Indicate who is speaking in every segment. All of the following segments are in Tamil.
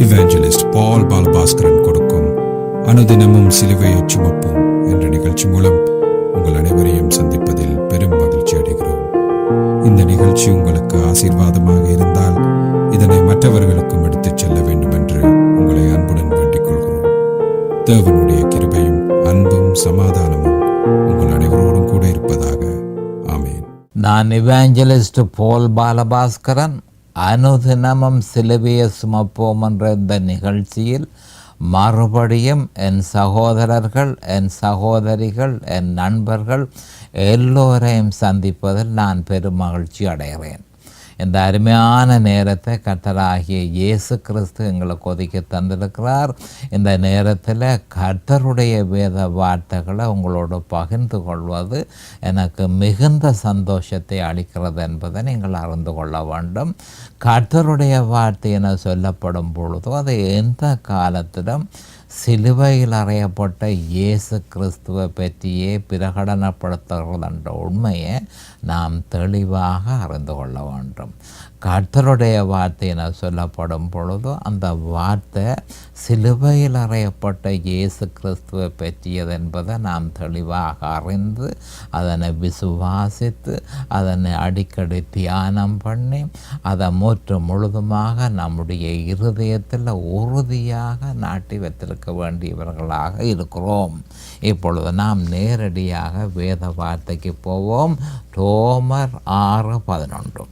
Speaker 1: இவாஞ்சலிஸ்ட் பால் பாலபாஸ்கரன் கொடுக்கும் அனுதினமும் சிலுவையை சுமப்போம் என்ற நிகழ்ச்சி மூலம் உங்கள் அனைவரையும் சந்திப்பதில் பெரும் மகிழ்ச்சி அடைகிறோம். இந்த நிகழ்ச்சி உங்களுக்கு ஆசீர்வாதமாக இருந்தால் இதனை மற்றவர்களுக்கும் எடுத்துச் செல்ல வேண்டும் என்று உங்களை அன்புடன் வேண்டிக் கொள்கிறோம். தேவனுடைய கிருபையும் அன்பும் சமாதானமும் உங்கள் அனைவரோடும் கூட இருப்பதாக. ஆமேன்.
Speaker 2: நான் இவாஞ்சலிஸ்ட் பால் பாலபாஸ்கரன். அனுதினமும் சிலுவையை சுமப்போம் என்ற இந்த நிகழ்ச்சியில் மறுபடியும் என் சகோதரர்கள், என் சகோதரிகள், என் நண்பர்கள் எல்லோரையும் சந்திப்பதில் நான் பெரும் மகிழ்ச்சி அடைகிறேன். இந்த அருமையான நேரத்தை கர்த்தராகிய இயேசு கிறிஸ்து எங்களுக்கு ஒதுக்கி தந்திருக்கிறார். இந்த நேரத்தில் கர்த்தருடைய வேத வார்த்தைகளை உங்களோடு பகிர்ந்து கொள்வது எனக்கு மிகுந்த சந்தோஷத்தை அளிக்கிறது என்பதை நீங்கள் அறிந்து கொள்ள வேண்டும். கர்த்தருடைய வார்த்தை என சொல்லப்படும் பொழுதோ அது எந்த காலத்திலும் சிலுவையில் அறையப்பட்ட இயேசு கிறிஸ்துவை பற்றியே பிரகடனப்படுத்துகிறது என்ற உண்மையை நாம் தெளிவாக அறிந்து கொள்ள வேண்டும். கர்த்தருடைய வார்த்தை என சொல்லப்படும் பொழுதோ அந்த வார்த்தை சிலுவையில் அறையப்பட்ட இயேசு கிறிஸ்துவை பற்றியது என்பதை நாம் தெளிவாக அறிந்து அதனை விசுவாசித்து அதனை அடிக்கடி தியானம் பண்ணி அதை முழுதுமாக நம்முடைய இருதயத்தில் உறுதியாக நாட்டி வைத்திருக்க வேண்டியவர்களாக இருக்கிறோம். இப்பொழுது நாம் நேரடியாக வேத வார்த்தைக்கு போவோம். ரோமர் 6:11.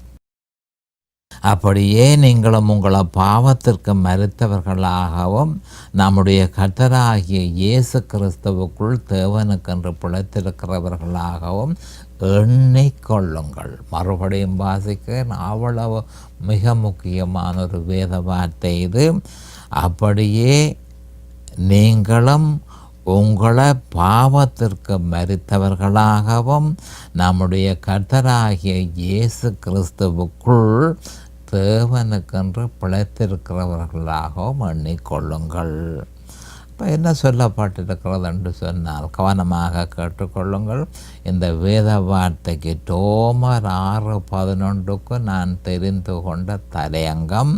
Speaker 2: அப்படியே நீங்களும் உங்களை பாவத்திற்கு மரித்தவர்களாகவும் நம்முடைய கர்த்தராகிய இயேசு கிறிஸ்துவுக்குள் தேவனுக்கென்று பிழைத்திருக்கிறவர்களாகவும் எண்ணிக்கொள்ளுங்கள். மறுபடியும் வாசிக்கிறேன். அவ்வளவு மிக முக்கியமான ஒரு வேத வார்த்தை இது. அப்படியே நீங்களும் உங்களை பாவத்திற்கு மரித்தவர்களாகவும் நம்முடைய கர்த்தராகிய இயேசு கிறிஸ்துவுக்குள் தேவனுக்கென்று பிழைத்திருக்கிறவர்களாகவும் எண்ணிக்கொள்ளுங்கள். இப்போ என்ன சொல்லப்பட்டிருக்கிறது என்று சொன்னால் கவனமாக கேட்டுக்கொள்ளுங்கள். இந்த வேத வார்த்தைக்கு ரோமர் 6:11க்கு நான் தெரிந்து கொண்ட தலையங்கம்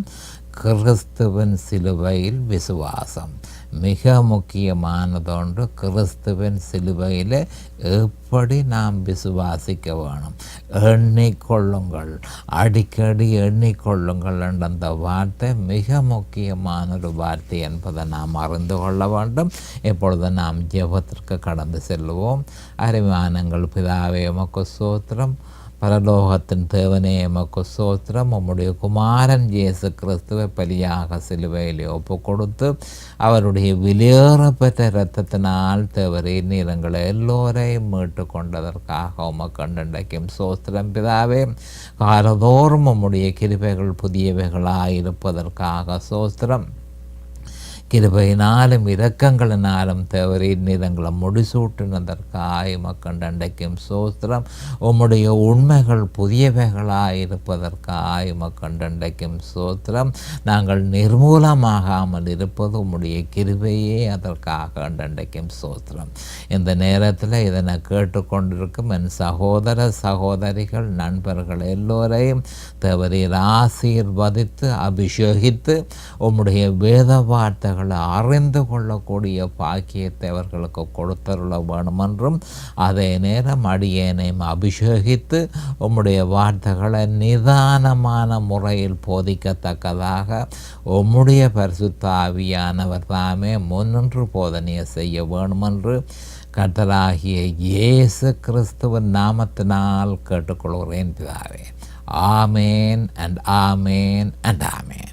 Speaker 2: கிறிஸ்துவின் சிலுவையில் விசுவாசம். மிக முக்கியமானதொன்று கிறிஸ்துவின் சிலுவையில் எப்படி நாம் விசுவாசிக்க வேணும். எண்ணிக்கொள்ளுங்கள், அடிக்கடி எண்ணிக்கொள்ளுங்கள் என்ற அந்த வார்த்தை மிக முக்கியமான ஒரு வார்த்தை என்பதை நாம் அறிந்து கொள்ள வேண்டும். இப்பொழுது நாம் ஜெபத்திற்கு கடந்து செல்வோம். அருமையானங்கள் பிதாவே உமக்கு ஸ்தோத்திரம். பரலோகத்தின் தேவனே உமக்கு ஸ்தோத்திரம். உம்முடைய குமாரன் இயேசு கிறிஸ்துவை பலியாக சிலுவையில் ஒப்பு கொடுத்து அவருடைய விலையேறப்பெற்ற இரத்தத்தினால் தேவரே நீர் எங்களை எல்லோரையும் மீட்டு கொண்டதற்காக உமக்கு நன்றிக்கும் ஸ்தோத்திரம் பிதாவே. காலதோறும் உம்முடைய கிருபைகள் புதியவைகளாக இருப்பதற்காக ஸ்தோத்திரம். கிருபையினாலும் இரக்கங்களினாலும் தேவரின் நிறங்களை முடிசூட்டினதற்காக மக்கண்டண்டைக்கும் சோத்திரம். உம்முடைய உண்மைகள் புதியவைகளாக இருப்பதற்காக மக்கண்டண்டைக்கும் சோத்திரம். நாங்கள் நிர்மூலமாகாமல் இருப்பது உம்முடைய கிருபையே, அதற்காக அண்டண்டைக்கும் சோத்திரம். இந்த நேரத்தில் இதனை கேட்டுக்கொண்டிருக்கும் என் சகோதர சகோதரிகள் நண்பர்கள் எல்லோரையும் தேவரீர் ஆசீர்வதித்து அபிஷேகித்து உம்முடைய வேத வார்த்தைகள் அறிந்து கொள்ளக்கூடிய பாக்கியத்தை அவர்களுக்கு கொடுத்தருள வேணுமென்றும் அதே நேரம் அடியேனையும் அபிஷேகித்து உம்முடைய வார்த்தைகளை நிதானமான முறையில் போதிக்கத்தக்கதாக உம்முடைய பரிசுத்த ஆவியானவர் தாமே முன்னின்று போதனையை செய்ய வேணுமென்று கர்த்தராகிய இயேசு கிறிஸ்துவின் நாமத்தினால் கேட்டுக்கொள்கிறேன் பிதாவே. ஆமேன் அண்ட் ஆமேன் அண்ட் ஆமேன்.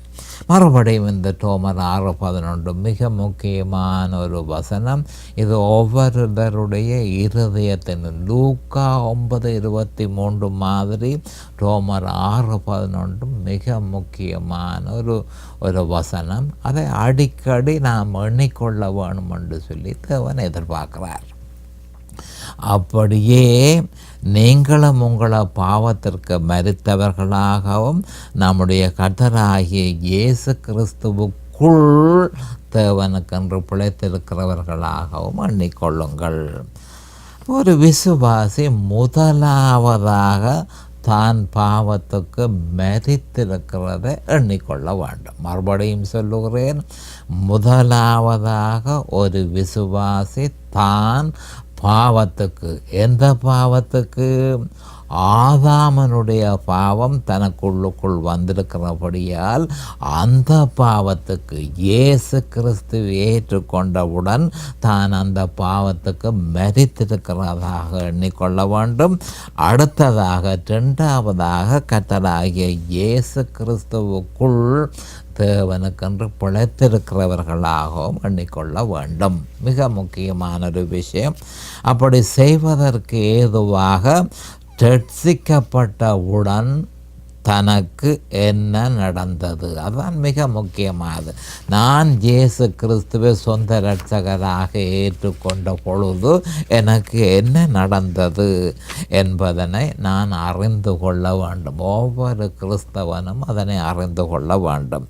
Speaker 2: மறுபடியும் இந்த ரோமர் 6:11 மிக முக்கியமான ஒரு வசனம். இது ஒவ்வொருவருடைய இருதயத்தின் லூக்கா 9:23 மாதிரி ரோமர் 6:11 மிக முக்கியமான ஒரு வசனம். அதை அடிக்கடி நாம் எண்ணிக்கொள்ள வேணும் என்று சொல்லி தேவன் எதிர்பார்க்கிறார். அப்படியே நீங்களும் உங்களை பாவத்திற்கு மரித்தவர்களாகவும் நம்முடைய கர்த்தராகிய இயேசு கிறிஸ்துவுக்குள் தேவனுக்கென்று பிழைத்திருக்கிறவர்களாகவும் எண்ணிக்கொள்ளுங்கள். ஒரு விசுவாசி முதலாவதாக தான் பாவத்துக்கு மரித்திருக்கிறதை எண்ணிக்கொள்ள வேண்டும். மறுபடியும் சொல்லுகிறேன், முதலாவதாக ஒரு விசுவாசி தான் பாவத்துக்கு, எந்த பாவத்துக்கு? ஆதாமனுடைய பாவம் தனக்குள்ளுக்குள் வந்திருக்கிறபடியால் அந்த பாவத்துக்கு இயேசு கிறிஸ்து ஏற்றுக்கொண்டவுடன் தான் அந்த பாவத்துக்கு மரித்திருக்கிறதாக எண்ணிக்கொள்ள வேண்டும். அடுத்ததாக இரண்டாவதாக கர்த்தராகிய இயேசு கிறிஸ்துவுக்குள் தேவனுக்கென்று பிழைத்திருக்கிறவர்களாகவும் எண்ணிக்கொள்ள வேண்டும். மிக முக்கியமான ஒரு விஷயம். அப்படி செய்வதற்கு ஏதுவாக ரட்சிக்கப்பட்டவுடன் தனக்கு என்ன நடந்தது, அதுதான் மிக முக்கியமானது. நான் இயேசு கிறிஸ்துவை சொந்த இரட்சகராக ஏற்றுக்கொண்ட பொழுது எனக்கு என்ன நடந்தது என்பதனை நான் அறிந்து கொள்ள வேண்டும். ஒவ்வொரு கிறிஸ்தவனும் அதனை அறிந்து கொள்ள வேண்டும்.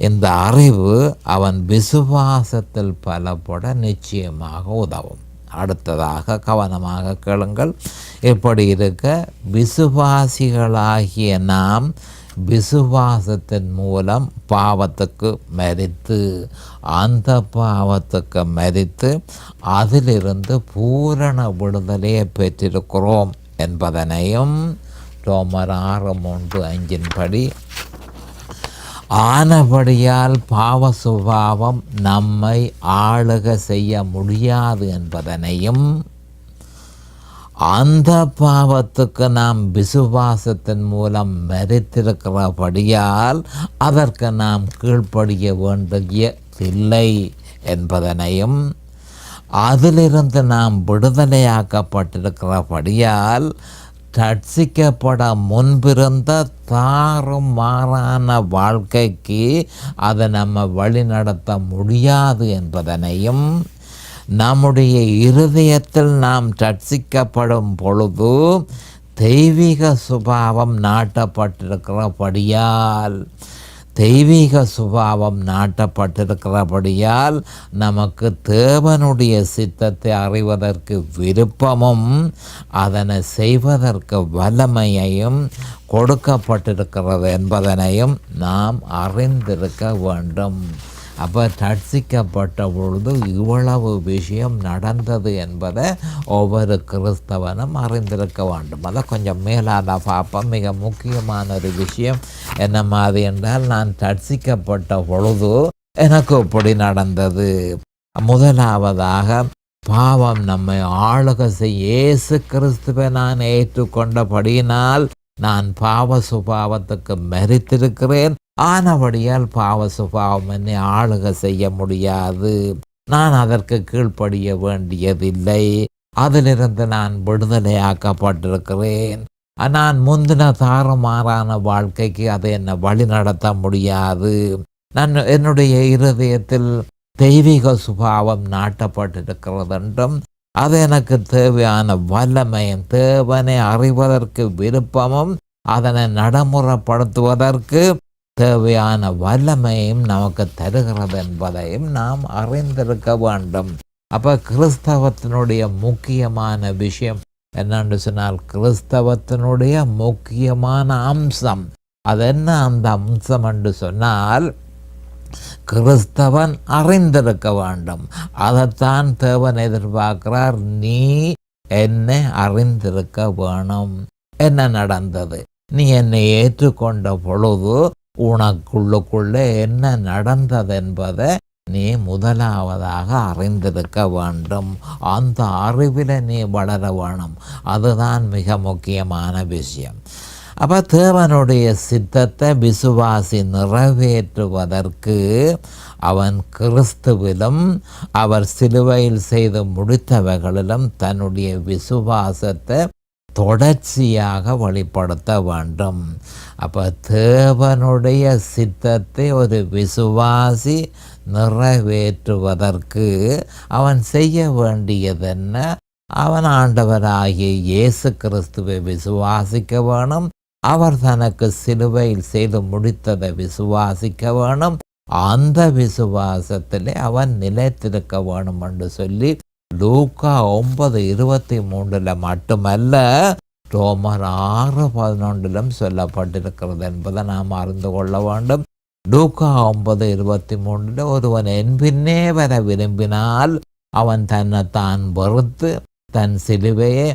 Speaker 2: இந்த அறிவு அவன் விசுவாசத்தில் பலப்பட நிச்சயமாக உதவும். அடுத்ததாக கவனமாக கேளுங்கள். இப்படி இருக்க விசுவாசிகளாகிய நாம் விசுவாசத்தின் மூலம் பாவத்துக்கு மரித்து, அந்த பாவத்துக்கு மரித்து அதிலிருந்து பூரண விடுதலையை பெற்றிருக்கிறோம் என்பதனையும் ரோமர் 6:3-5 படி, ஆனபடியால் பாவ சுபாவம் நம்மை ஆளுக செய்ய முடியாது என்பதனையும், அந்த பாவத்துக்கு நாம் விசுவாசத்தின் மூலம் மரித்திருக்கிறபடியால் அதற்கு நாம் கீழ்ப்படிய வேண்டியதில்லை என்பதனையும், அதிலிருந்து நாம் விடுதலையாக்கப்பட்டிருக்கிறபடியால் ரட்சிக்கப்பட முன்பிருந்த தாறும் மாறான வாழ்க்கைக்கு அதை நம்ம வழிநடத்த முடியாது என்பதனையும், நம்முடைய இருதயத்தில் நாம் ரட்சிக்கப்படும் பொழுது தெய்வீக சுபாவம் நாட்டப்பட்டிருக்கிறபடியால் நமக்கு தேவனுடைய சித்தத்தை அறிவதற்கு விருப்பமும் அதனை செய்வதற்கு வல்லமையையும் கொடுக்கப்பட்டிருக்கிறது என்பதனையும் நாம் அறிந்திருக்க வேண்டும். அப்போ ரட்சிக்கப்பட்ட பொழுது இவ்வளவு விஷயம் நடந்தது என்பதை ஒவ்வொரு கிறிஸ்தவனும் அறிந்திருக்க வேண்டும். அதை கொஞ்சம் மேலாக பார்ப்போம். மிக முக்கியமான ஒரு விஷயம் என்ன மாதிரி என்றால், நான் ரட்சிக்கப்பட்ட பொழுது எனக்கு இப்படி நடந்தது. முதலாவதாக பாவம் நம்மை ஆளுகை செய்ய இயேசு கிறிஸ்துவை நான் ஏற்றுக்கொண்டபடியினால் நான் பாவ சுபாவத்துக்கு மரித்திருக்கிறேன். ஆனபடியால் பாவ சுபாவம் என்னை ஆளுகை செய்ய முடியாது. நான் அதற்கு கீழ்ப்படிய வேண்டியதில்லை. அதிலிருந்து நான் விடுதலையாக்கப்பட்டிருக்கிறேன். நான் முந்தின தாறுமாறான வாழ்க்கைக்கு அதை என்னை வழி நடத்த முடியாது. நான் என்னுடைய இருதயத்தில் தெய்வீக சுபாவம் நாட்டப்பட்டிருக்கிறது என்றும், அது எனக்கு தேவையான வல்லமையும் தேவனை அறிவதற்கு விருப்பமும் அதனை நடைமுறைப்படுத்துவதற்கு தேவையான வல்லமையும் நமக்கு தருகிறது என்பதையும் நாம் அறிந்திருக்க வேண்டும். அப்போ கிறிஸ்தவத்தினுடைய முக்கியமான விஷயம் என்னென்று சொன்னால், கிறிஸ்தவத்தினுடைய முக்கியமான அம்சம் அது என்ன? அந்த அம்சம் என்று சொன்னால், கிறிஸ்தவன் அறிந்திருக்க வேண்டும். அதைத்தான் தேவன் எதிர்பார்க்கிறார். நீ என்னை அறிந்திருக்க வேணும். என்ன நடந்தது? நீ என்னை ஏற்றுக்கொண்ட பொழுது உனக்குள்ளுக்குள்ளே என்ன நடந்தது என்பதை நீ முதலாவதாக அறிந்திருக்க வேண்டும். அந்த அறிவில் நீ வளர வேணும். அதுதான் மிக முக்கியமான விஷயம். அப்போ தேவனுடைய சித்தத்தை விசுவாசி நிறைவேற்றுவதற்கு அவன் கிறிஸ்துவிலும் அவர் சிலுவையில் செய்து முடித்தவைகளிலும் தன்னுடைய விசுவாசத்தை தொடர்ச்சியாக வெளிப்படுத்த வேண்டும். அப்போ தேவனுடைய சித்தத்தை ஒரு விசுவாசி நிறைவேற்றுவதற்கு அவன் செய்ய வேண்டியது என்ன? அவன் ஆண்டவராகிய இயேசு கிறிஸ்துவை விசுவாசிக்க வேணும். அவர் தனக்கு சிலுவையில் செய்து முடித்ததை விசுவாசிக்க வேணும். அந்த விசுவாசத்திலே அவன் நிலைத்திருக்க வேணும் என்று சொல்லி லூக்கா 9:23 மட்டுமல்ல, ரோமர் 6:11 சொல்லப்பட்டிருக்கிறது என்பதை நாம் அறிந்து கொள்ள வேண்டும். லூக்கா 9:23 ஒருவன் என் பின்னே வர விரும்பினால் அவன் தன்னைத்தான் வெறுத்து தன் சிலுவையை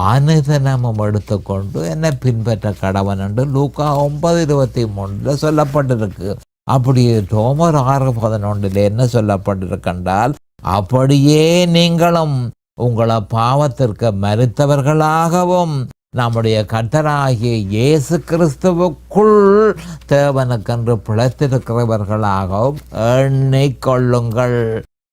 Speaker 2: அனுதினமும் எடுத்துக்கொண்டு என்னை பின்பற்ற கடவன் என்று லூக்கா 9:23 சொல்லப்பட்டிருக்கு. அப்படி ரோமர் 6:11 என்ன சொல்லப்பட்டிருக்கின்றால், அப்படியே நீங்களும் உங்களை பாவத்திற்கு மரித்தவர்களாகவும் நம்முடைய கர்த்தராகிய இயேசு கிறிஸ்துவுக்குள் தேவனுக்கென்று பிழைத்திருக்கிறவர்களாகவும் எண்ணிக்கொள்ளுங்கள்.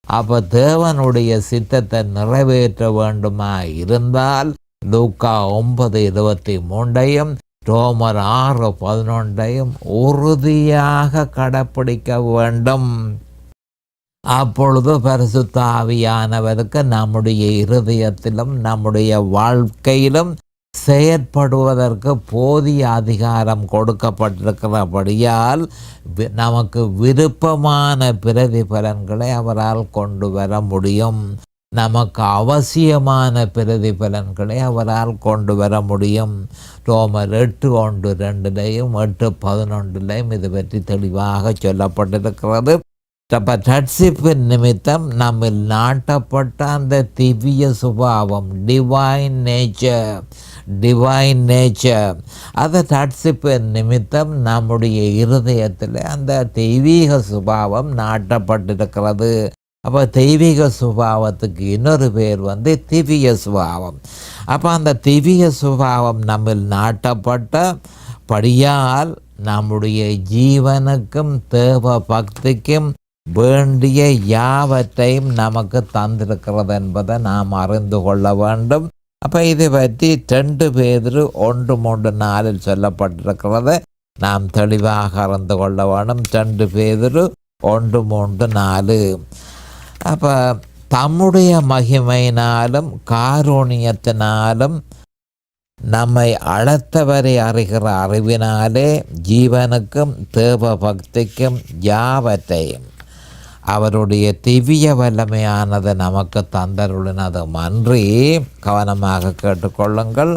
Speaker 2: அப்போ தேவனுடைய சித்தத்தை நிறைவேற்ற வேண்டுமா இருந்தால் லூக்கா 9:23 ரோமர் 6:11 உறுதியாக கடைப்பிடிக்க வேண்டும். அப்பொழுது பரிசுத்த ஆவியானவருக்கு நம்முடைய இருதயத்திலும் நம்முடைய வாழ்க்கையிலும் செயற்படுவதற்கு போதிய அதிகாரம் கொடுக்கப்பட்டிருக்கிறபடியால் நமக்கு விருப்பமான பிரதிபலன்களை அவரால் கொண்டு வர முடியும். நமக்கு அவசியமான பிரதிபலன்களை அவரால் கொண்டு வர முடியும். ரோமர் 8:1-2 8:11 இது பற்றி தெளிவாக சொல்லப்பட்டிருக்கிறது. ரட்சிப்பின் நிமித்தம் நம்மில் நாட்டப்பட்ட அந்த திவ்ய சுபாவம் டிவைன் நேச்சர் அந்த ரட்சிப்பின் நிமித்தம் நம்முடைய இருதயத்தில் அந்த தெய்வீக சுபாவம் நாட்டப்பட்டிருக்கிறது. அப்போ தெய்வீக சுபாவத்துக்கு இன்னொரு பேர் திவ்ய சுபாவம். அப்போ அந்த திவ்ய சுபாவம் நம்மில் நாட்டப்பட்ட படியால் நம்முடைய ஜீவனுக்கும் தேவ பக்திக்கும் வேண்டிய யாவற்றையும் நமக்கு தந்திருக்கிறது என்பதை நாம் அறிந்து கொள்ள வேண்டும். அப்போ இதை பற்றி 2 பேதுரு 1:3-4 சொல்லப்பட்டிருக்கிறத நாம் தெளிவாக அறிந்து கொள்ள வேண்டும். 2 பேதுரு 1:3-4. அப்போ தம்முடைய மகிமையினாலும் காருண்யத்தினாலும் நம்மை அழைத்தவரை அறிகிற அறிவினாலே ஜீவனுக்கும் தேவ பக்திக்கும் யாவற்றையும் அவருடைய திவ்ய வல்லமையானது நமக்கு தந்தருளினது அன்றி, கவனமாக கேட்டுக்கொள்ளுங்கள்,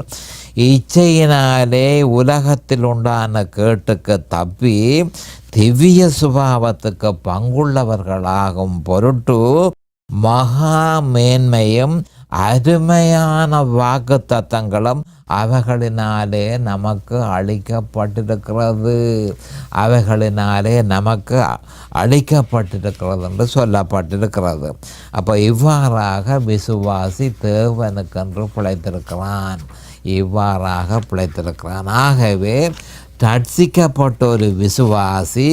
Speaker 2: இச்சையினாலே உலகத்தில் உண்டான கேட்டுக்கு தப்பி திவ்ய சுபாவத்துக்கு பங்குள்ளவர்களாகும் பொருட்டு மகா மேன்மையும் அருமையான வாக்கு தத்தங்களும் அவைகளினாலே நமக்கு அளிக்கப்பட்டிருக்கிறது என்று சொல்லப்பட்டிருக்கிறது. அப்போ இவ்வாறாக விசுவாசி தேவனுக்கென்று பிழைத்திருக்கிறான். ஆகவே ரட்சிக்கப்பட்ட ஒரு விசுவாசி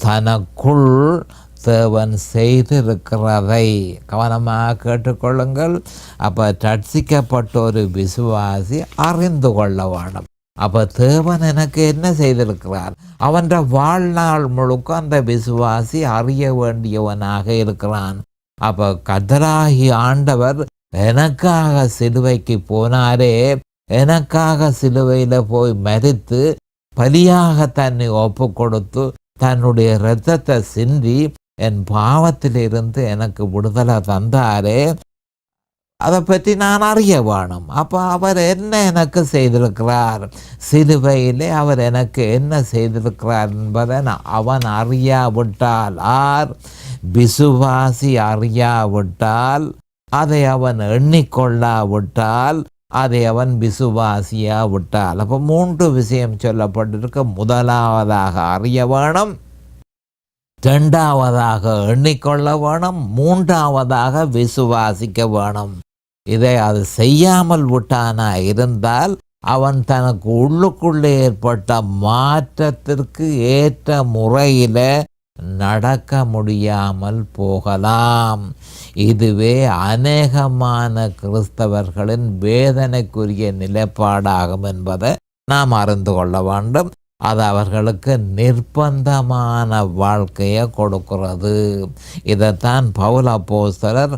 Speaker 2: தனக்குள் தேவன் செய்திருக்கிறதை கவனமாக கேட்டுக்கொள்ளுங்கள். அப்போ ரட்சிக்கப்பட்ட ஒரு விசுவாசி அறிந்து கொள்ள வேண்டும். அப்போ தேவன் எனக்கு என்ன செய்திருக்கிறார், அவன் வாழ்நாள் முழுக்க அந்த விசுவாசி அறிய வேண்டியவனாக இருக்கிறான். அப்போ கர்த்தராகிய ஆண்டவர் எனக்காக சிலுவைக்கு போனாரே, எனக்காக சிலுவையில் போய் மரித்து பலியாக தன்னை ஒப்பு கொடுத்து தன்னுடைய இரத்தத்தை சிந்தி என் பாவத்திலிருந்து எனக்கு விடுதலை தந்தாரே, அதை பற்றி நான் அறிய வேணும். அப்போ அவர் என்ன எனக்கு செய்திருக்கிறார், சிலுவையிலே அவர் எனக்கு என்ன செய்திருக்கிறார் என்பதை அவன் அறியாவிட்டால், விசுவாசி அறியாவிட்டால், அதை அவன் எண்ணிக்கொள்ளாவிட்டால், அதை அவன் விசுவாசியாவிட்டால், அப்போ 3 விஷயம் சொல்லப்பட்டிருக்க. முதலாவதாக அறிய வேணும், 2வதாக எண்ணிக்கொள்ள வேணும், 3வதாக விசுவாசிக்க வேணும். இதை அது செய்யாமல் விட்டானா இருந்தால் அவன் தனக்கு உள்ளுக்குள்ளே ஏற்பட்ட மாற்றத்திற்கு ஏற்ற முறையில் நடக்க முடியாமல் போகலாம். இதுவே அநேகமான கிறிஸ்தவர்களின் வேதனைக்குரிய நிலைப்பாடாகும் என்பதை நாம் அறிந்து கொள்ள வேண்டும். அது அவர்களுக்கு நிர்பந்தமான வாழ்க்கையை கொடுக்கிறது. இதைத்தான் பவுல் அப்போஸ்தலர்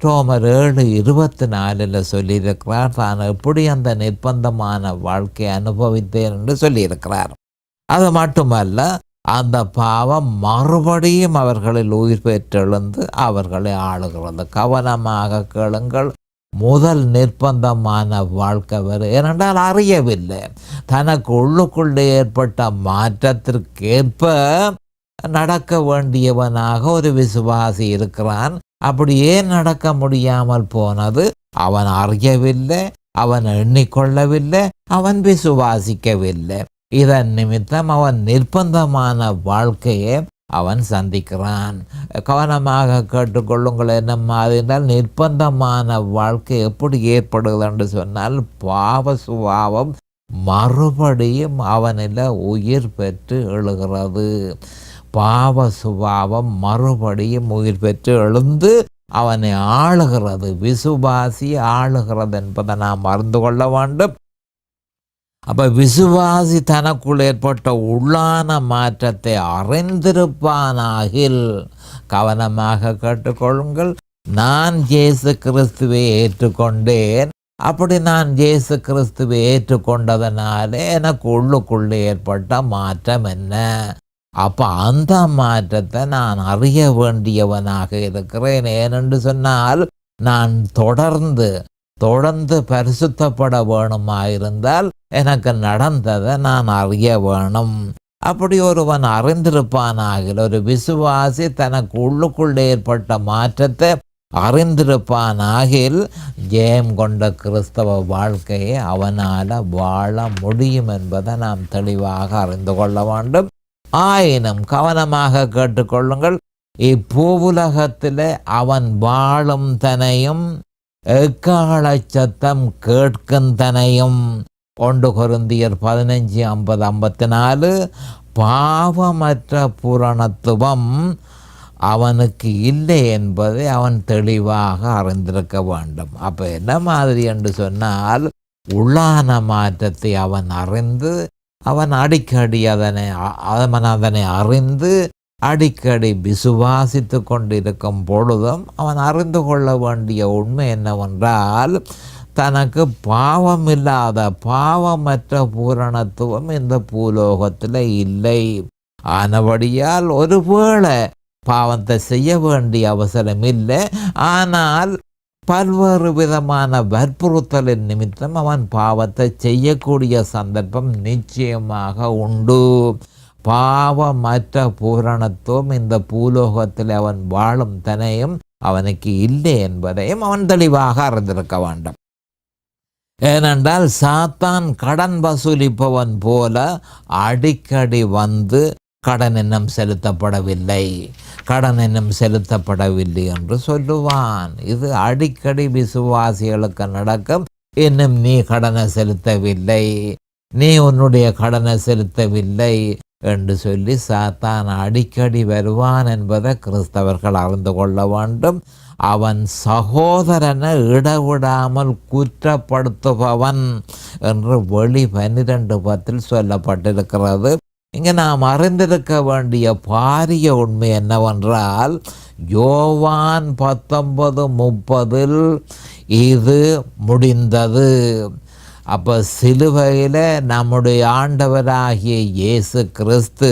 Speaker 2: ரோமர் 7:24 சொல்லியிருக்கிறார். தான் எப்படி அந்த நிர்பந்தமான வாழ்க்கையை அனுபவித்தேன் என்று சொல்லியிருக்கிறார். அது மட்டுமல்ல, அந்த பாவம் மறுபடியும் அவர்களில் உயிர் பெற்றெழுந்து அவர்களை ஆளுகிறது. கவனமாக கேளுங்கள். முதல் நிர்பந்தமான வாழ்க்கை வரும். ஏனென்றால் அறியவில்லை. தனக்கு உள்ளுக்குள்ளே ஏற்பட்ட மாற்றத்திற்கேற்ப நடக்க வேண்டியவனாக ஒரு விசுவாசி இருக்கிறான். அப்படி ஏன் நடக்க முடியாமல் போனது? அவன் அறியவில்லை, அவன் எண்ணிக்கொள்ளவில்லை, அவன் விசுவாசிக்கவில்லை. இதன் நிமித்தம் அவன் நிர்பந்தமான வாழ்க்கையை அவன் சந்திக்கிறான். கவனமாக கேட்டுக்கொள்ளுங்கள். என்ன மாதிரி என்றால், நிர்பந்தமான வாழ்க்கை எப்படி ஏற்படுகிறது என்று சொன்னால், பாவ சுபாவம் மறுபடியும் அவனில் உயிர் பெற்று எழுகிறது. பாவ சுபாவம் மறுபடியும் உயிர் பெற்று எழுந்து அவனை ஆளுகிறது. விசுவாசி ஆளுகிறது என்பதை நாம் அறிந்து கொள்ள வேண்டும். அப்போ விசுவாசி தனக்குள் ஏற்பட்ட உள்ளான மாற்றத்தை அறிந்திருப்பானாகில், கவனமாக கேட்டுக்கொள்ளுங்கள், நான் இயேசு கிறிஸ்துவை ஏற்றுக்கொண்டேன். அப்படி நான் இயேசு கிறிஸ்துவை ஏற்றுக்கொண்டதனாலே எனக்கு உள்ளுக்குள்ளே ஏற்பட்ட மாற்றம் என்ன? அப்போ அந்த மாற்றத்தை நான் அறிய வேண்டியவனாக இருக்கிறேன். ஏனென்று சொன்னால், நான் தொடர்ந்து பரிசுத்தப்பட வேணுமாயிருந்தால் எனக்கு நடந்ததை நான் அறிய வேணும். அப்படி ஒருவன் அறிந்திருப்பானாகில், ஒரு விசுவாசி தனக்கு உள்ளுக்குள்ளே ஏற்பட்ட மாற்றத்தை அறிந்திருப்பானாகில், ஜெயம் கொண்ட கிறிஸ்தவ வாழ்க்கையை அவனால் வாழ முடியும் என்பதை நாம் தெளிவாக அறிந்து கொள்ள வேண்டும். ஆயினும் கவனமாக கேட்டுக்கொள்ளுங்கள், இப்பூவுலகத்தில் அவன் வாழும் தனையும் எக்கால சத்தம் கேட்கும் தனையும் 1 கொரிந்தியர் 15:50-54 பாவமற்ற பூரணத்துவம் அவனுக்கு இல்லை என்பதை அவன் தெளிவாக அறிந்திருக்க வேண்டும். அப்போ என்ன மாதிரி என்று சொன்னால், உள்ளான மாற்றத்தை அவன் அறிந்து, அவன் அடிக்கடி அதனை அறிந்து அடிக்கடி விசுவாசித்து கொண்டிருக்கும் பொழுதும் அவன் அறிந்து கொள்ள வேண்டிய உண்மை என்னவென்றால், தனக்கு பாவமில்லாத பாவமற்ற பூரணத்துவம் இந்த பூலோகத்தில் இல்லை. ஆனபடியால் ஒருவேளை பாவத்தை செய்ய வேண்டிய அவசரம் இல்லை. ஆனால் பல்வேறு விதமான வற்புறுத்தலின் நிமித்தம் அவன் பாவத்தை செய்யக்கூடிய சந்தர்ப்பம் நிச்சயமாக உண்டு. பாவமற்ற பூரணத்துவம் இந்த பூலோகத்தில் அவன் வாழும் தனையும் அவனுக்கு இல்லை என்பதையும் அவன் தெளிவாக அறிந்திருக்க வேண்டும். ஏனென்றால் சாத்தான் கடன் வசூலிப்பவன் போல அடிக்கடி வந்து கடன் இன்னும் செலுத்தப்படவில்லை என்று சொல்லுவான். இது அடிக்கடி விசுவாசிகளுக்கு நடக்கும். இன்னும் நீ கடனை செலுத்தவில்லை, நீ உன்னுடைய கடனை செலுத்தவில்லை என்று சொல்லி சாத்தான் அடிக்கடி வருவான் என்பதை கிறிஸ்தவர்கள் அறிந்து கொள்ள வேண்டும். அவன் சகோதரனை இடவிடாமல் குற்றப்படுத்துபவன் என்று வெளி 12:10 சொல்லப்பட்டிருக்கிறது. இங்கே நாம் அறிந்திருக்க வேண்டிய பாரிய உண்மை என்னவென்றால், யோவான் 19:30 இது முடிந்தது. அப்போ சிலுவையில் நம்முடைய ஆண்டவராகிய இயேசு கிறிஸ்து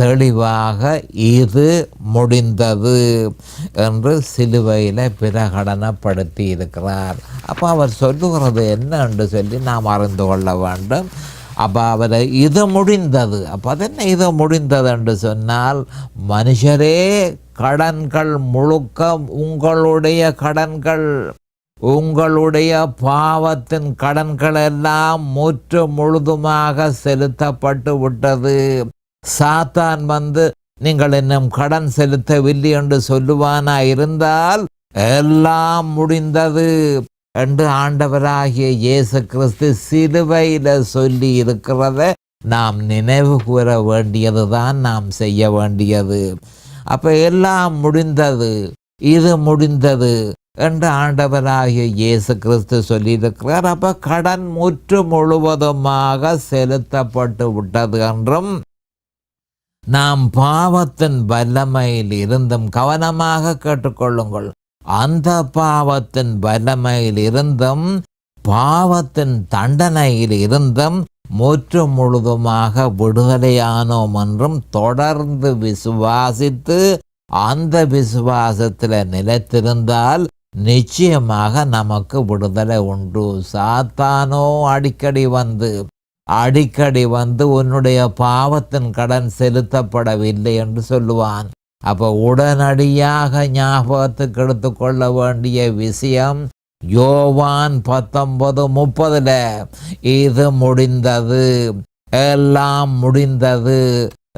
Speaker 2: தெளிவாக இது முடிந்தது என்று சிலுவையில் பிரகடனப்படுத்தி இருக்கிறார். அப்போ அவர் சொல்லுகிறது என்ன என்று சொல்லி நாம் அறிந்து கொள்ள வேண்டும். அப்போ அவரை இது முடிந்தது. அப்போ அதென்ன இது முடிந்தது என்று சொன்னால், மனுஷரே கடன்கள் முழுக்க உங்களுடைய கடன்கள், உங்களுடைய பாவத்தின் கடன்கள் எல்லாம் முற்று முழுதுமாக செலுத்தப்பட்டு விட்டது. சாத்தான் வந்து நீங்கள் இன்னும் கடன் செலுத்தவில்லை என்று சொல்லுவானா இருந்தால், எல்லாம் முடிந்தது என்று ஆண்டவராகிய இயேசு கிறிஸ்து சிலுவையில் சொல்லி இருக்கிறத நாம் நினைவு கூற வேண்டியதுதான் நாம் செய்ய வேண்டியது. அப்போ எல்லாம் முடிந்தது, இது முடிந்தது என்று ஆண்டவராகிய இயேசு கிறிஸ்து சொல்லியிருக்கிறார். அப்போ கடன் முற்று முழுவதுமாக செலுத்தப்பட்டு விட்டது என்றும், நாம் பாவத்தின் வல்லமையில் இருந்தும், கவனமாக கேட்டுக்கொள்ளுங்கள், அந்த பாவத்தின் வல்லமையில் இருந்தும் பாவத்தின் தண்டனையில் இருந்தும் முற்று முழுதுமாக விடுதலையானோம் என்றும் தொடர்ந்து விசுவாசித்து அந்த விசுவாசத்தில் நிலைத்திருந்தால் நிச்சயமாக நமக்கு விடுதலை உண்டு. சாத்தானோ அடிக்கடி வந்து உன்னுடைய பாவத்தின் கடன் செலுத்தப்படவில்லை என்று சொல்லுவான். அப்போ உடனடியாக ஞாபகத்துக்கு எடுத்துக்கொள்ள வேண்டிய விஷயம் யோவான் 19:30 இது முடிந்தது, எல்லாம் முடிந்தது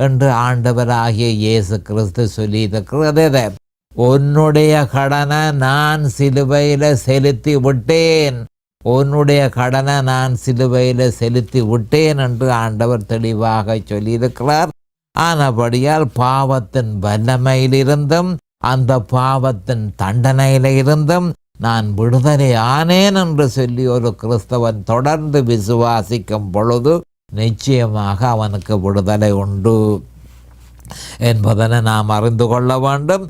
Speaker 2: என்று ஆண்டவராகிய இயேசு கிறிஸ்து சொல்லியிருக்கிறது. உன்னுடைய கடனை நான் சிலுவையில் செலுத்தி விட்டேன், உன்னுடைய கடனை நான் சிலுவையில் செலுத்தி விட்டேன் என்று ஆண்டவர் தெளிவாக சொல்லியிருக்கிறார். ஆனபடியால் பாவத்தின் வல்லமையிலிருந்தும் அந்த பாவத்தின் தண்டனையிலிருந்தும் நான் விடுதலை ஆனேன் என்று சொல்லி ஒரு கிறிஸ்தவன் தொடர்ந்து விசுவாசிக்கும் பொழுது நிச்சயமாக அவனுக்கு விடுதலை உண்டு என்பதனை நாம் அறிந்து கொள்ள வேண்டும்.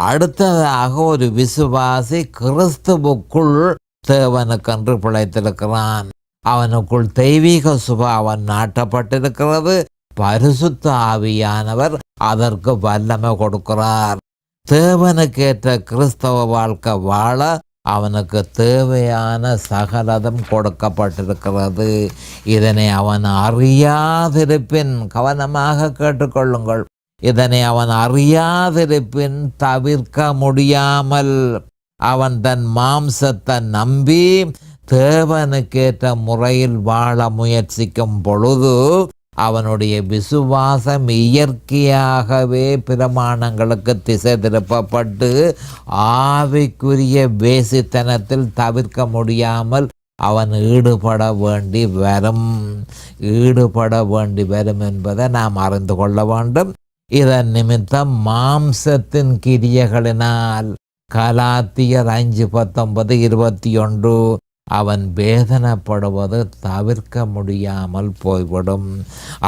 Speaker 2: அடுத்ததாக ஒரு விசுவாசி கிறிஸ்துவுக்குள் தேவனுக்கென்று பிழைத்திருக்கிறான். அவனுக்குள் தெய்வீக சுபாவம் நாட்டப்பட்டிருக்கிறது. பரிசுத்த ஆவியானவர் அதற்கு வல்லமை கொடுக்கிறார். தேவனுக்கேற்ற கிறிஸ்தவ வாழ்க்கை வாழ அவனுக்கு தேவையான சகலதும் கொடுக்கப்பட்டிருக்கிறது. இதனை அவன் அறியாதிருப்பின், கவனமாக கேட்டுக்கொள்ளுங்கள், இதனை அவன் அறியாதிருப்பின் தவிர்க்க முடியாமல் அவன் தன் மாம்சத்தை நம்பி தேவனுக்கேற்ற முறையில் வாழ முயற்சிக்கும் பொழுது அவனுடைய விசுவாசம் இயற்கையாகவே பிரமாணங்களுக்கு திசை திருப்பப்பட்டு ஆவிக்குரிய வேசித்தனத்தில் தவிர்க்க முடியாமல் அவன் ஈடுபட வேண்டி வரும் என்பதை நாம் அறிந்து கொள்ள வேண்டும். இதன் நிமித்தம் மாம்சத்தின் கிரியைகளினால் கலாத்தியர் 5:19-21 அவன் வேதனைப்படுவது தவிர்க்க முடியாமல் போய்விடும்.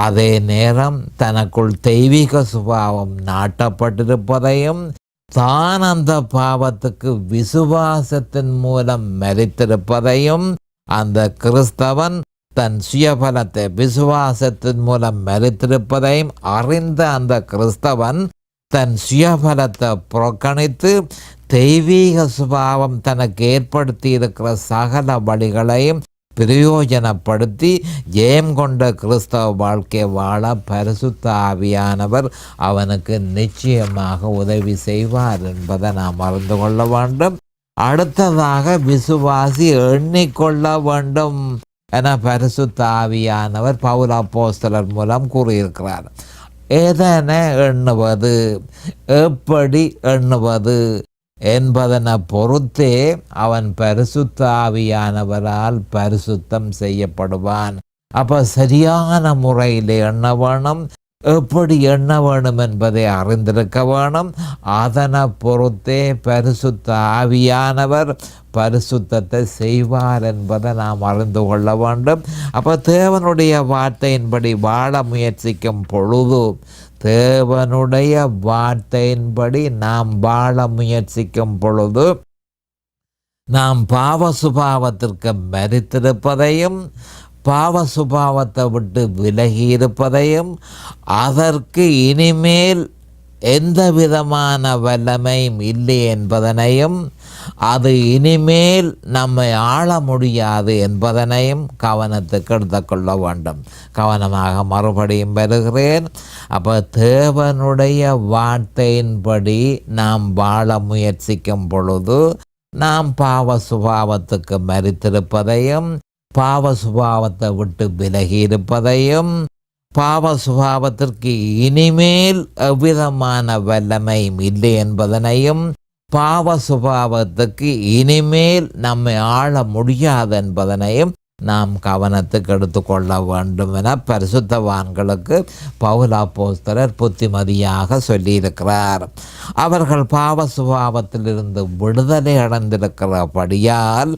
Speaker 2: அதே நேரம் தனக்குள் தெய்வீக சுபாவம் நாட்டப்பட்டிருப்பதையும் தான் அந்த பாவத்துக்கு விசுவாசத்தின் மூலம் மரித்திருப்பதையும் அந்த கிறிஸ்தவன் தன் சுயபலத்தை விசுவாசத்தின் மூலம் மரித்திருப்பதையும் அறிந்த அந்த கிறிஸ்தவன் தன் சுயபலத்தை புறக்கணித்து தெய்வீக சுபாவம் தனக்கு ஏற்படுத்தி இருக்கிற சகல வழிகளையும் பிரயோஜனப்படுத்தி ஜெயம் கொண்ட கிறிஸ்தவ வாழ்க்கை வாழ பரிசுத்த ஆவியானவர் அவனுக்கு நிச்சயமாக உதவி செய்வார் என்பதை நாம் அறிந்து கொள்ள வேண்டும். அடுத்ததாக விசுவாசி எண்ணிக்கொள்ள வேண்டும் என பரிசுத்த ஆவியானவர் பவுல் அப்போஸ்தலர் மூலம் கூறியிருக்கிறார். எதனை எண்ணுவது, எப்படி எண்ணுவது என்பதனை பொறுத்தே அவன் பரிசுத்த ஆவியானவரால் பரிசுத்தம் செய்யப்படுவான். அப்போ சரியான முறையில் எண்ண வேணும், எப்படி எண்ண வேணும் என்பதை அறிந்திருக்க வேணும். அதனை பொறுத்தே பரிசுத்த ஆவியானவர் பரிசுத்தத்தை செய்வார் என்பதை நாம் அறிந்து கொள்ள வேண்டும். அப்போ தேவனுடைய வார்த்தையின்படி வாழ முயற்சிக்கும் பொழுது, தேவனுடைய வார்த்தையின்படி நாம் வாழ முயற்சிக்கும் பொழுது நாம் பாவ சுபாவத்திற்கு மரித்திருப்பதையும் பாவ சுபாவத்தை விட்டு விலகி இருப்பதையும் அதற்கு இனிமேல் எந்த விதமான வல்லமையும் இல்லை என்பதனையும் அது இனிமேல் நம்மை ஆள முடியாது என்பதனையும் கவனத்துக்கு எடுத்துக்கொள்ள வேண்டும். கவனமாக மறுபடியும் வருகிறேன். அப்போ தேவனுடைய வார்த்தையின்படி நாம் வாழ முயற்சிக்கும் பொழுது நாம் பாவ சுபாவத்துக்கு மரித்திருப்பதையும் பாவ சுபாவத்தை விட்டு விலகி இருப்பதையும் பாவ சுபாவத்திற்கு இனிமேல் எவ்விதமான வல்லமையும் இல்லை என்பதனையும் பாவ சுபாவத்துக்கு இனிமேல் நம்மை ஆள முடியாது என்பதனையும் நாம் கவனத்துக்கு எடுத்துக்கொள்ள வேண்டும் என பரிசுத்தவான்களுக்கு பவுல் அப்போஸ்தலர் புத்திமதியாக சொல்லியிருக்கிறார். அவர்கள் பாவ சுபாவத்திலிருந்து விடுதலை அடைந்திருக்கிறபடியால்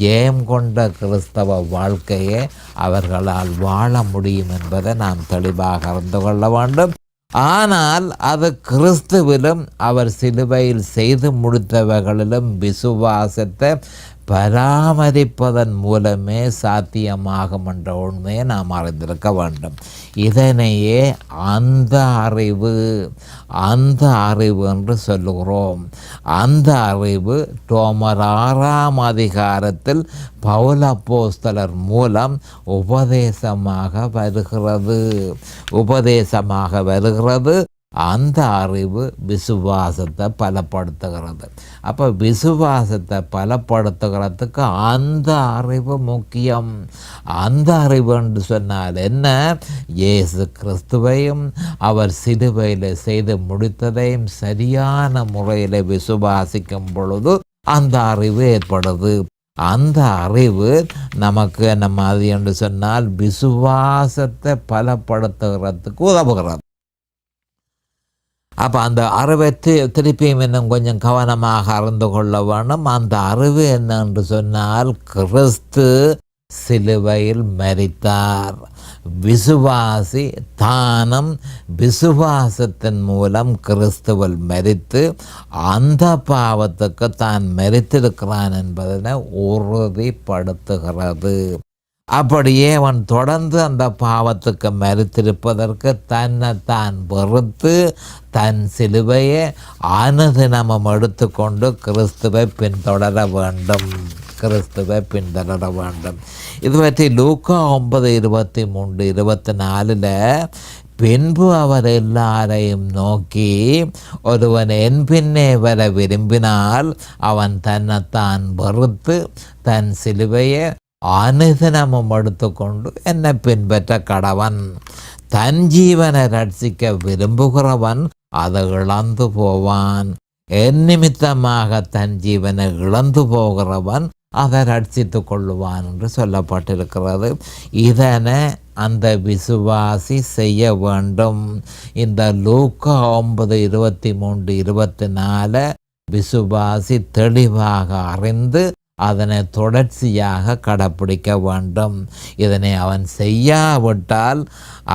Speaker 2: ஜெயம் கொண்ட கிறிஸ்தவ வாழ்க்கையை அவர்களால் வாழ முடியும் என்பதை நாம் தெளிவாக அறிந்து கொள்ள வேண்டும். ஆனால் அது கிறிஸ்துவிலும் அவர் சிலுவையில் செய்து முடித்தவர்களிலும் விசுவாசத்தை பராமரிப்பதன் மூலமே சாத்தியமாகும் என்ற உண்மையை நாம் அறிந்திருக்க வேண்டும். இதனையே அந்த அறிவு என்று சொல்லுகிறோம். அந்த அறிவு ரோமர் 6ஆம் அதிகாரத்தில் பவுல் அப்போஸ்தலர் மூலம் உபதேசமாக வருகிறது. அந்த அறிவு விசுவாசத்தை பலப்படுத்துகிறது. அப்போ விசுவாசத்தை பலப்படுத்துகிறதுக்கு அந்த அறிவு முக்கியம். அந்த அறிவு என்று சொன்னால் என்ன? இயேசு கிறிஸ்துவையும் அவர் சிலுவையில் செய்து முடித்ததையும் சரியான முறையில் விசுவாசிக்கும் பொழுது அந்த அறிவு ஏற்படுது. அந்த அறிவு நமக்கு என்ன மாதிரி என்று சொன்னால் விசுவாசத்தை பலப்படுத்துகிறதுக்கு உதவுகிறது. அப்போ அந்த அறிவை திருப்பியும் இன்னும் கொஞ்சம் கவனமாக அறிந்து கொள்ள வேண்டும். அந்த அறிவு என்னென்று சொன்னால் கிறிஸ்து சிலுவையில் மரித்தார். விசுவாசி தானும் விசுவாசத்தின் மூலம் கிறிஸ்துவில் மரித்து அந்த பாவத்துக்கு தான் மரித்திருக்கிறான் என்பதனை உறுதிப்படுத்துகிறது. அப்படியே அவன் தொடர்ந்து அந்த பாவத்துக்கு மரித்திருப்பதற்கு தன்னைத்தான் வெறுத்து தன் சிலுவையை அனுதினமும் எடுத்துக்கொண்டு கிறிஸ்துவை பின்தொடர வேண்டும். இது பற்றி லூக்கா 9:23-24 பின்பு அவர் எல்லாரையும் நோக்கி, ஒருவன் என் பின்னே வர விரும்பினால் அவன் தன்னைத்தான் வெறுத்து தன் சிலுவையை அனுதினமும் எடுத்துக்கொண்டு என்னை பின்பற்ற கடவன். தன் ஜீவனை ரட்சிக்க விரும்புகிறவன் அதை இழந்து போவான். என் நிமித்தமாக தன் ஜீவனை இழந்து போகிறவன் அதை ரட்சித்து கொள்ளுவான் என்று சொல்லப்பட்டிருக்கிறது. இதனை அந்த விசுவாசி செய்ய வேண்டும். இந்த லூக்கா 9:23-24 விசுவாசி தெளிவாக அறிந்து அதனை தொடர்ச்சியாக கடைப்பிடிக்க வேண்டும். இதனை அவன் செய்யாவிட்டால்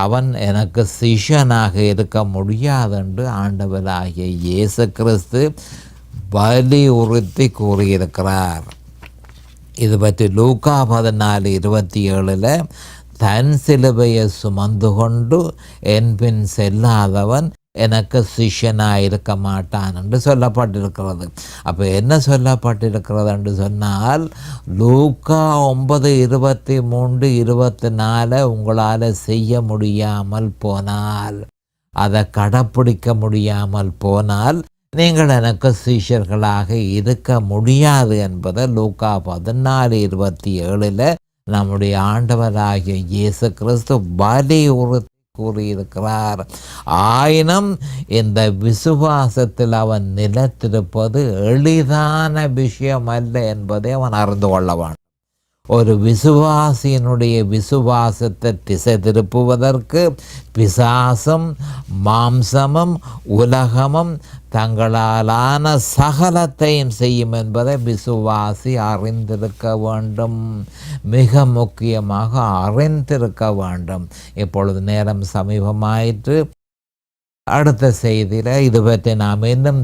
Speaker 2: அவன் எனக்கு சிஷ்யனாக இருக்க முடியாது என்று ஆண்டவராகிய இயேசு கிறிஸ்து வலியுறுத்தி கூறியிருக்கிறார். இது பற்றி லூக்கா 14:27 தன் சிலுவையை சுமந்து கொண்டு என் பின் செல்லாதவன் எனக்கு சிஷ்யனாக இருக்க மாட்டான் என்று சொல்லப்பட்டிருக்கிறது. அப்போ என்ன சொல்லப்பட்டிருக்கிறது என்று சொன்னால், லூக்கா 9:23-24 உங்களால் செய்ய முடியாமல் போனால், அதை கடைப்பிடிக்க முடியாமல் போனால் நீங்கள் எனக்கு சிஷ்யர்களாக இருக்க முடியாது என்பதை லூக்கா 14:27 நம்முடைய ஆண்டவராகிய இயேசு கிறிஸ்து வலியுறுத்தி கூறியிருக்கிறார். ஆயினும் இந்த விசுவாசத்தில் அவன் நிலைத்திருப்பது எளிதான விஷயம் அல்ல என்பதை அவன் அறிந்து கொள்ளவான். ஒரு விசுவாசியினுடைய விசுவாசத்தை திசை திருப்புவதற்கு பிசாசும் மாம்சமும் உலகமும் தங்களாலான சகலத்தையும் செய்யும் என்பதை விசுவாசி அறிந்திருக்க வேண்டும். மிக முக்கியமாக அறிந்திருக்க வேண்டும். இப்பொழுது நேரம் சமீபமாயிற்று. அடுத்த செய்தியில் இது பற்றி நாம் இன்னும்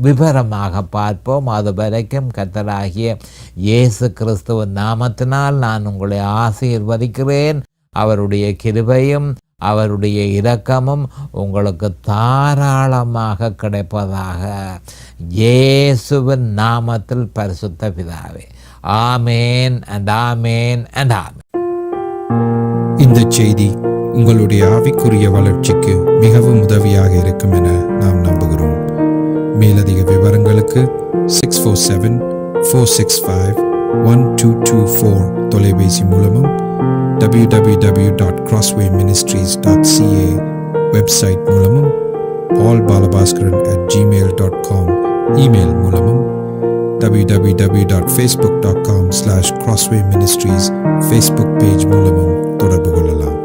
Speaker 2: விவரமாக பார்ப்போம். அது வரைக்கும் கர்த்தராகிய இயேசு கிறிஸ்துவின் நாமத்தினால் நான் உங்களை ஆசீர்வதிக்கிறேன். அவருடைய கிருபையும் அவருடைய இரக்கமும் உங்களுக்கு தாராளமாக கிடைப்பதாக இயேசுவின் நாமத்தில் பரிசுத்த பிதாவே. ஆமேன் அண்ட் ஆமேன் அண்ட் ஆமேன்.
Speaker 1: இந்த செய்தி உங்களுடைய ஆவிக்குரிய வளர்ச்சிக்கு மிகவும் உதவியாக இருக்கும் என நாம் நம்புகிறோம். மேலதிக விவரங்களுக்கு 647-465-1224 தொலைபேசி மூலமும் www.crosswayministries.ca வெப்சைட் மூலமும் paulbalabhaskaran@gmail.com இமெயில் மூலமும் www.facebook.com/crosswayministries ஃபேஸ்புக் பேஜ் மூலமும் தொடர்பு கொள்ளலாம்.